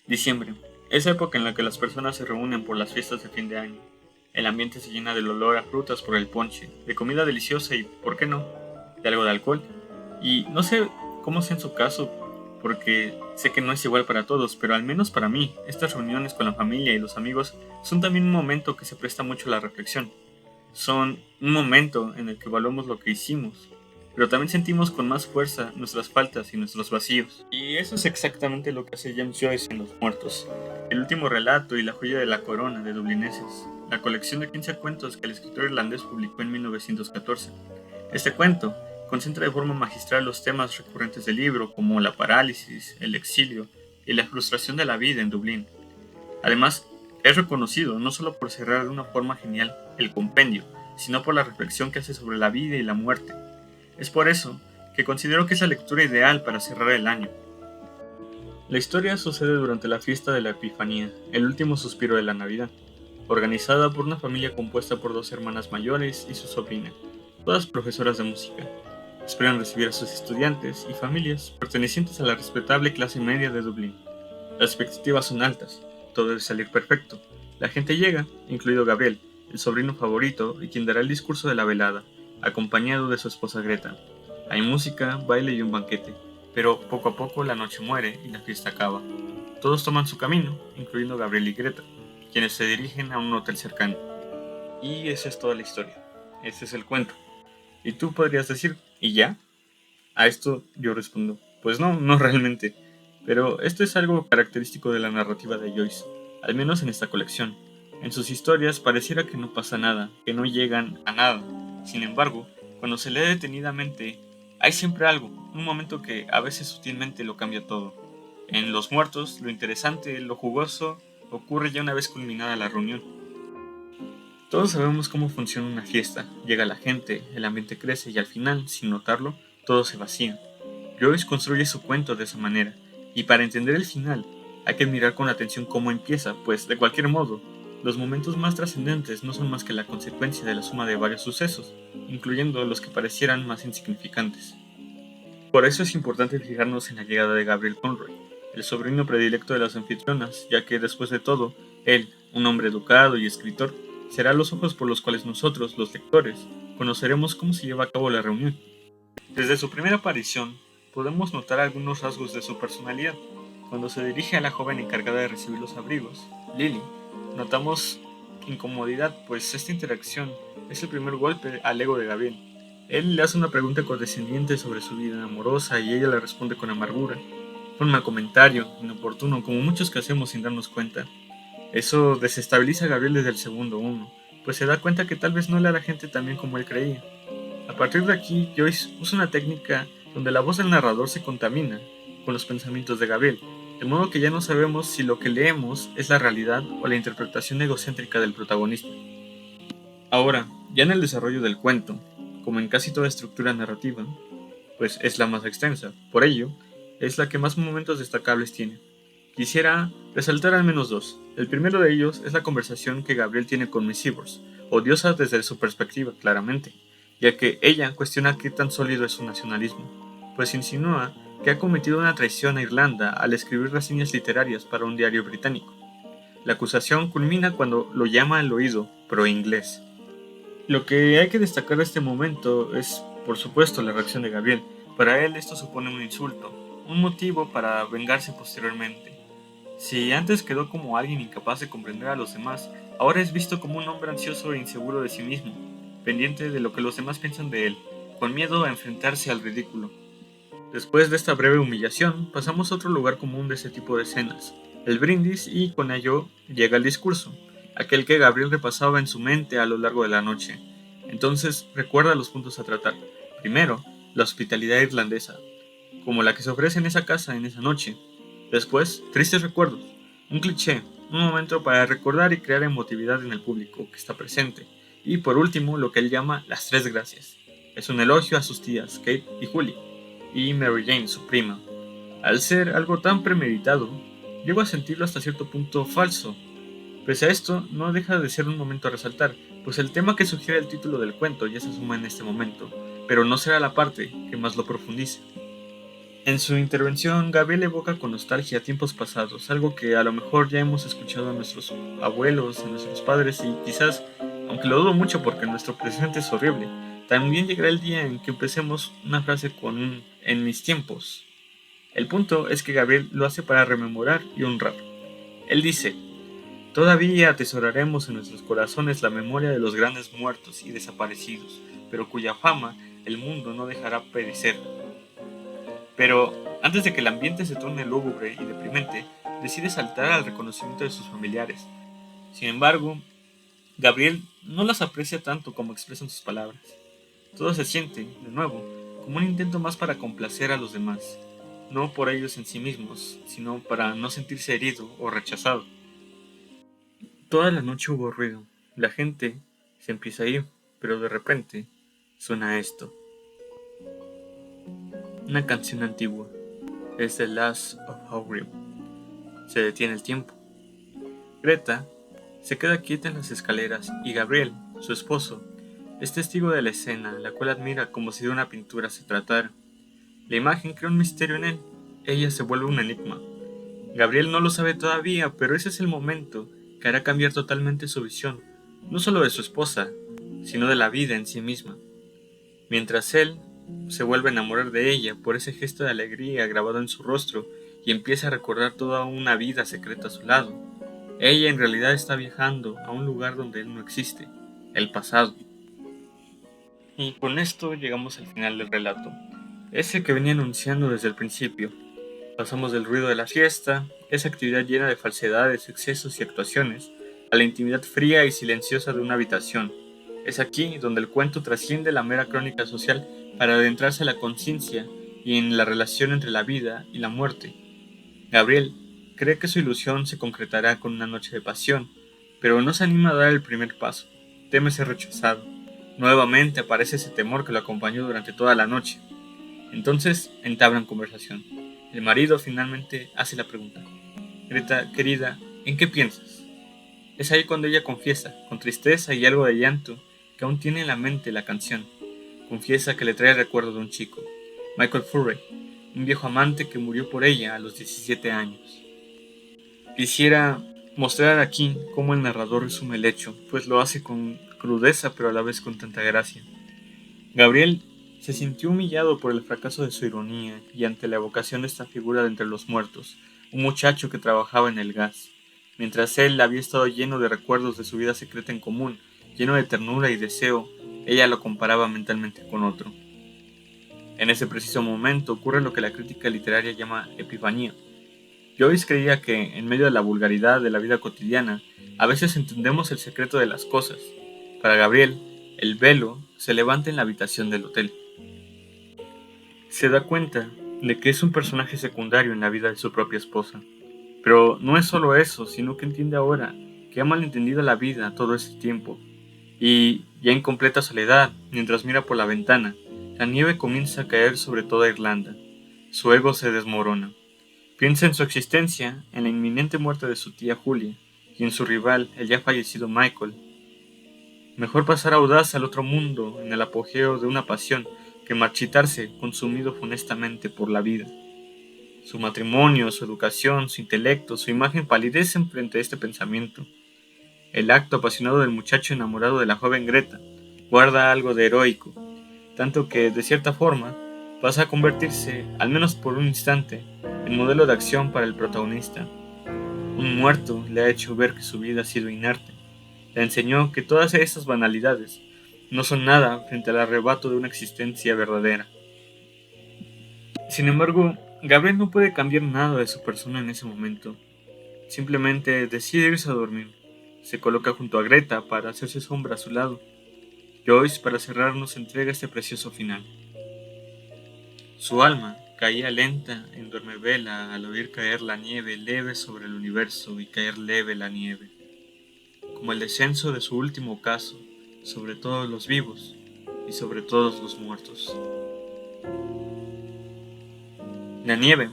Diciembre. Es época en la que las personas se reúnen por las fiestas de fin de año. El ambiente se llena del olor a frutas por el ponche, de comida deliciosa y, ¿por qué no?, de algo de alcohol. Y no sé cómo sea en su caso, porque sé que no es igual para todos, pero al menos para mí, estas reuniones con la familia y los amigos son también un momento que se presta mucho a la reflexión. Son un momento en el que evaluamos lo que hicimos, pero también sentimos con más fuerza nuestras faltas y nuestros vacíos. Y eso es exactamente lo que hace James Joyce en Los Muertos, el último relato y la joya de la corona de Dublineses, la colección de 15 cuentos que el escritor irlandés publicó en 1914. Este cuento concentra de forma magistral los temas recurrentes del libro, como la parálisis, el exilio y la frustración de la vida en Dublín. Además, es reconocido no solo por cerrar de una forma genial el compendio, sino por la reflexión que hace sobre la vida y la muerte. Es por eso que considero que es la lectura ideal para cerrar el año. La historia sucede durante la fiesta de la Epifanía, el último suspiro de la Navidad, organizada por una familia compuesta por dos hermanas mayores y su sobrina, todas profesoras de música. Esperan recibir a sus estudiantes y familias pertenecientes a la respetable clase media de Dublín. Las expectativas son altas, todo debe salir perfecto. La gente llega, incluido Gabriel, el sobrino favorito y quien dará el discurso de la velada, acompañado de su esposa Greta. Hay música, baile y un banquete, pero poco a poco la noche muere y la fiesta acaba. Todos toman su camino, incluyendo Gabriel y Greta, quienes se dirigen a un hotel cercano. Y esa es toda la historia. Ese es el cuento. Y tú podrías decir, ¿y ya? A esto yo respondo, pues no, no realmente. Pero esto es algo característico de la narrativa de Joyce, al menos en esta colección. En sus historias pareciera que no pasa nada, que no llegan a nada. Sin embargo, cuando se lee detenidamente, hay siempre algo, un momento que a veces sutilmente lo cambia todo. En Los Muertos, lo interesante, lo jugoso, ocurre ya una vez culminada la reunión. Todos sabemos cómo funciona una fiesta. Llega la gente, el ambiente crece y al final, sin notarlo, todo se vacía. Joyce construye su cuento de esa manera, y para entender el final, hay que mirar con atención cómo empieza, pues, de cualquier modo, los momentos más trascendentes no son más que la consecuencia de la suma de varios sucesos, incluyendo los que parecieran más insignificantes. Por eso es importante fijarnos en la llegada de Gabriel Conroy, el sobrino predilecto de las anfitrionas, ya que después de todo, él, un hombre educado y escritor, será los ojos por los cuales nosotros, los lectores, conoceremos cómo se lleva a cabo la reunión. Desde su primera aparición, podemos notar algunos rasgos de su personalidad. Cuando se dirige a la joven encargada de recibir los abrigos, Lily, notamos incomodidad, pues esta interacción es el primer golpe al ego de Gabriel. Él le hace una pregunta condescendiente sobre su vida amorosa y ella le responde con amargura. Un mal comentario, inoportuno, como muchos que hacemos sin darnos cuenta. Eso desestabiliza a Gabriel desde el segundo uno, pues se da cuenta que tal vez no le hará gente tan bien como él creía. A partir de aquí, Joyce usa una técnica donde la voz del narrador se contamina con los pensamientos de Gabriel, de modo que ya no sabemos si lo que leemos es la realidad o la interpretación egocéntrica del protagonista. Ahora, ya en el desarrollo del cuento, como en casi toda estructura narrativa, pues es la más extensa, por ello, es la que más momentos destacables tiene. Quisiera resaltar al menos dos. El primero de ellos es la conversación que Gabriel tiene con Miss Ivors, odiosa desde su perspectiva, claramente, ya que ella cuestiona qué tan sólido es su nacionalismo, pues insinúa que ha cometido una traición a Irlanda al escribir reseñas literarias para un diario británico. La acusación culmina cuando lo llama al oído pro-inglés. Lo que hay que destacar de este momento es, por supuesto, la reacción de Gabriel. Para él esto supone un insulto, un motivo para vengarse posteriormente. Si antes quedó como alguien incapaz de comprender a los demás, ahora es visto como un hombre ansioso e inseguro de sí mismo, pendiente de lo que los demás piensan de él, con miedo a enfrentarse al ridículo. Después de esta breve humillación, pasamos a otro lugar común de ese tipo de escenas, el brindis, y con ello llega el discurso, aquel que Gabriel repasaba en su mente a lo largo de la noche. Entonces recuerda los puntos a tratar. Primero, la hospitalidad irlandesa, como la que se ofrece en esa casa en esa noche. Después, tristes recuerdos, un cliché, un momento para recordar y crear emotividad en el público que está presente. Y por último, lo que él llama las tres gracias. Es un elogio a sus tías, Kate y Julie, y Mary Jane, su prima. Al ser algo tan premeditado, llego a sentirlo hasta cierto punto falso. Pese a esto, no deja de ser un momento a resaltar, pues el tema que sugiere el título del cuento ya se suma en este momento, pero no será la parte que más lo profundice. En su intervención, Gabriel evoca con nostalgia tiempos pasados, algo que a lo mejor ya hemos escuchado a nuestros abuelos, a nuestros padres y quizás, aunque lo dudo mucho porque nuestro presente es horrible, también llegará el día en que empecemos una frase con un en mis tiempos. El punto es que Gabriel lo hace para rememorar y honrar. Él dice, todavía atesoraremos en nuestros corazones la memoria de los grandes muertos y desaparecidos, pero cuya fama el mundo no dejará perecer. Pero antes de que el ambiente se torne lúgubre y deprimente, decide saltar al reconocimiento de sus familiares. Sin embargo, Gabriel no las aprecia tanto como expresan sus palabras. Todo se siente, de nuevo, como un intento más para complacer a los demás, no por ellos en sí mismos, sino para no sentirse herido o rechazado. Toda la noche hubo ruido, la gente se empieza a ir, pero de repente suena esto. Una canción antigua. Es The Last of Hogrim. Se detiene el tiempo. Greta se queda quieta en las escaleras y Gabriel, su esposo, es testigo de la escena, la cual admira como si de una pintura se tratara. La imagen crea un misterio en él. Ella se vuelve un enigma. Gabriel no lo sabe todavía, pero ese es el momento que hará cambiar totalmente su visión, no solo de su esposa, sino de la vida en sí misma. Mientras él se vuelve a enamorar de ella por ese gesto de alegría grabado en su rostro y empieza a recordar toda una vida secreta a su lado, ella en realidad está viajando a un lugar donde él no existe, el pasado. Y con esto llegamos al final del relato, ese que venía anunciando desde el principio. Pasamos del ruido de la fiesta, esa actividad llena de falsedades, excesos y actuaciones, a la intimidad fría y silenciosa de una habitación. Es aquí donde el cuento trasciende la mera crónica social para adentrarse a la conciencia y en la relación entre la vida y la muerte. Gabriel cree que su ilusión se concretará con una noche de pasión, pero no se anima a dar el primer paso. Teme ser rechazado. Nuevamente aparece ese temor que lo acompañó durante toda la noche. Entonces entablan conversación. El marido finalmente hace la pregunta. Greta, querida, ¿en qué piensas? Es ahí cuando ella confiesa, con tristeza y algo de llanto, que aún tiene en la mente la canción. Confiesa que le trae el recuerdo de un chico, Michael Furry, un viejo amante que murió por ella a los 17 años. Quisiera mostrar aquí cómo el narrador resume el hecho, pues lo hace con crudeza pero a la vez con tanta gracia. Gabriel se sintió humillado por el fracaso de su ironía y ante la evocación de esta figura de entre los muertos, un muchacho que trabajaba en el gas, mientras él había estado lleno de recuerdos de su vida secreta en común, lleno de ternura y deseo, ella lo comparaba mentalmente con otro. En ese preciso momento ocurre lo que la crítica literaria llama epifanía. Joyce creía que, en medio de la vulgaridad de la vida cotidiana, a veces entendemos el secreto de las cosas. Para Gabriel, el velo se levanta en la habitación del hotel. Se da cuenta de que es un personaje secundario en la vida de su propia esposa. Pero no es solo eso, sino que entiende ahora que ha malentendido la vida todo ese tiempo. Y, ya en completa soledad, mientras mira por la ventana, la nieve comienza a caer sobre toda Irlanda. Su ego se desmorona. Piensa en su existencia, en la inminente muerte de su tía Julia, y en su rival, el ya fallecido Michael. Mejor pasar audaz al otro mundo, en el apogeo de una pasión, que marchitarse consumido funestamente por la vida. Su matrimonio, su educación, su intelecto, su imagen palidecen frente a este pensamiento. El acto apasionado del muchacho enamorado de la joven Greta guarda algo de heroico, tanto que, de cierta forma, pasa a convertirse, al menos por un instante, en modelo de acción para el protagonista. Un muerto le ha hecho ver que su vida ha sido inerte. Le enseñó que todas esas banalidades no son nada frente al arrebato de una existencia verdadera. Sin embargo, Gabriel no puede cambiar nada de su persona en ese momento. Simplemente decide irse a dormir. Se coloca junto a Greta para hacerse sombra a su lado. Joyce, para cerrar, nos entrega este precioso final. Su alma caía lenta en dormevela al oír caer la nieve leve sobre el universo y caer leve la nieve, como el descenso de su último ocaso sobre todos los vivos y sobre todos los muertos. La nieve,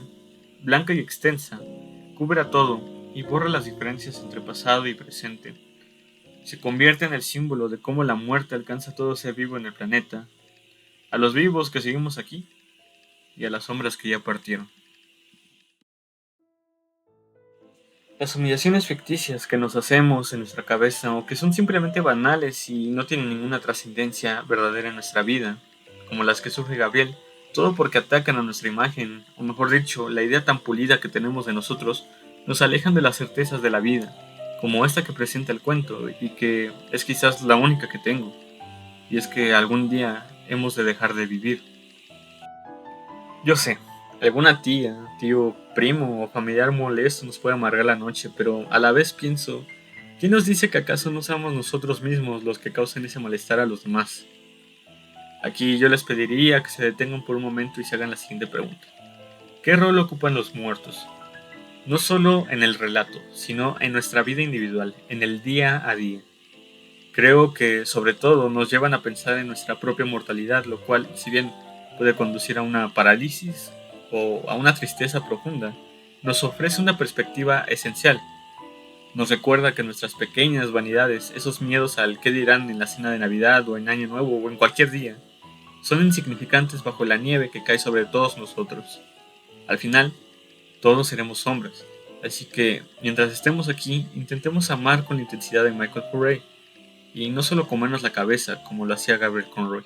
blanca y extensa, cubre a todo y borra las diferencias entre pasado y presente. Se convierte en el símbolo de cómo la muerte alcanza a todo ser vivo en el planeta, a los vivos que seguimos aquí. y a las sombras que ya partieron. Las humillaciones ficticias que nos hacemos en nuestra cabeza o que son simplemente banales y no tienen ninguna trascendencia verdadera en nuestra vida, como las que sufre Gabriel, todo porque atacan a nuestra imagen, o mejor dicho, la idea tan pulida que tenemos de nosotros, nos alejan de las certezas de la vida, como esta que presenta el cuento y que es quizás la única que tengo, y es que algún día hemos de dejar de vivir. Yo sé, alguna tía, tío, primo o familiar molesto nos puede amargar la noche, pero a la vez pienso, ¿quién nos dice que acaso no somos nosotros mismos los que causan ese malestar a los demás? Aquí yo les pediría que se detengan por un momento y se hagan la siguiente pregunta. ¿Qué rol ocupan los muertos? No solo en el relato, sino en nuestra vida individual, en el día a día. Creo que, sobre todo, nos llevan a pensar en nuestra propia mortalidad, lo cual, si bien puede conducir a una parálisis o a una tristeza profunda, nos ofrece una perspectiva esencial. Nos recuerda que nuestras pequeñas vanidades, esos miedos al qué dirán en la cena de Navidad o en Año Nuevo o en cualquier día, son insignificantes bajo la nieve que cae sobre todos nosotros. Al final, todos seremos sombras, así que, mientras estemos aquí, intentemos amar con la intensidad de Michael Curray, y no solo comernos la cabeza como lo hacía Gabriel Conroy.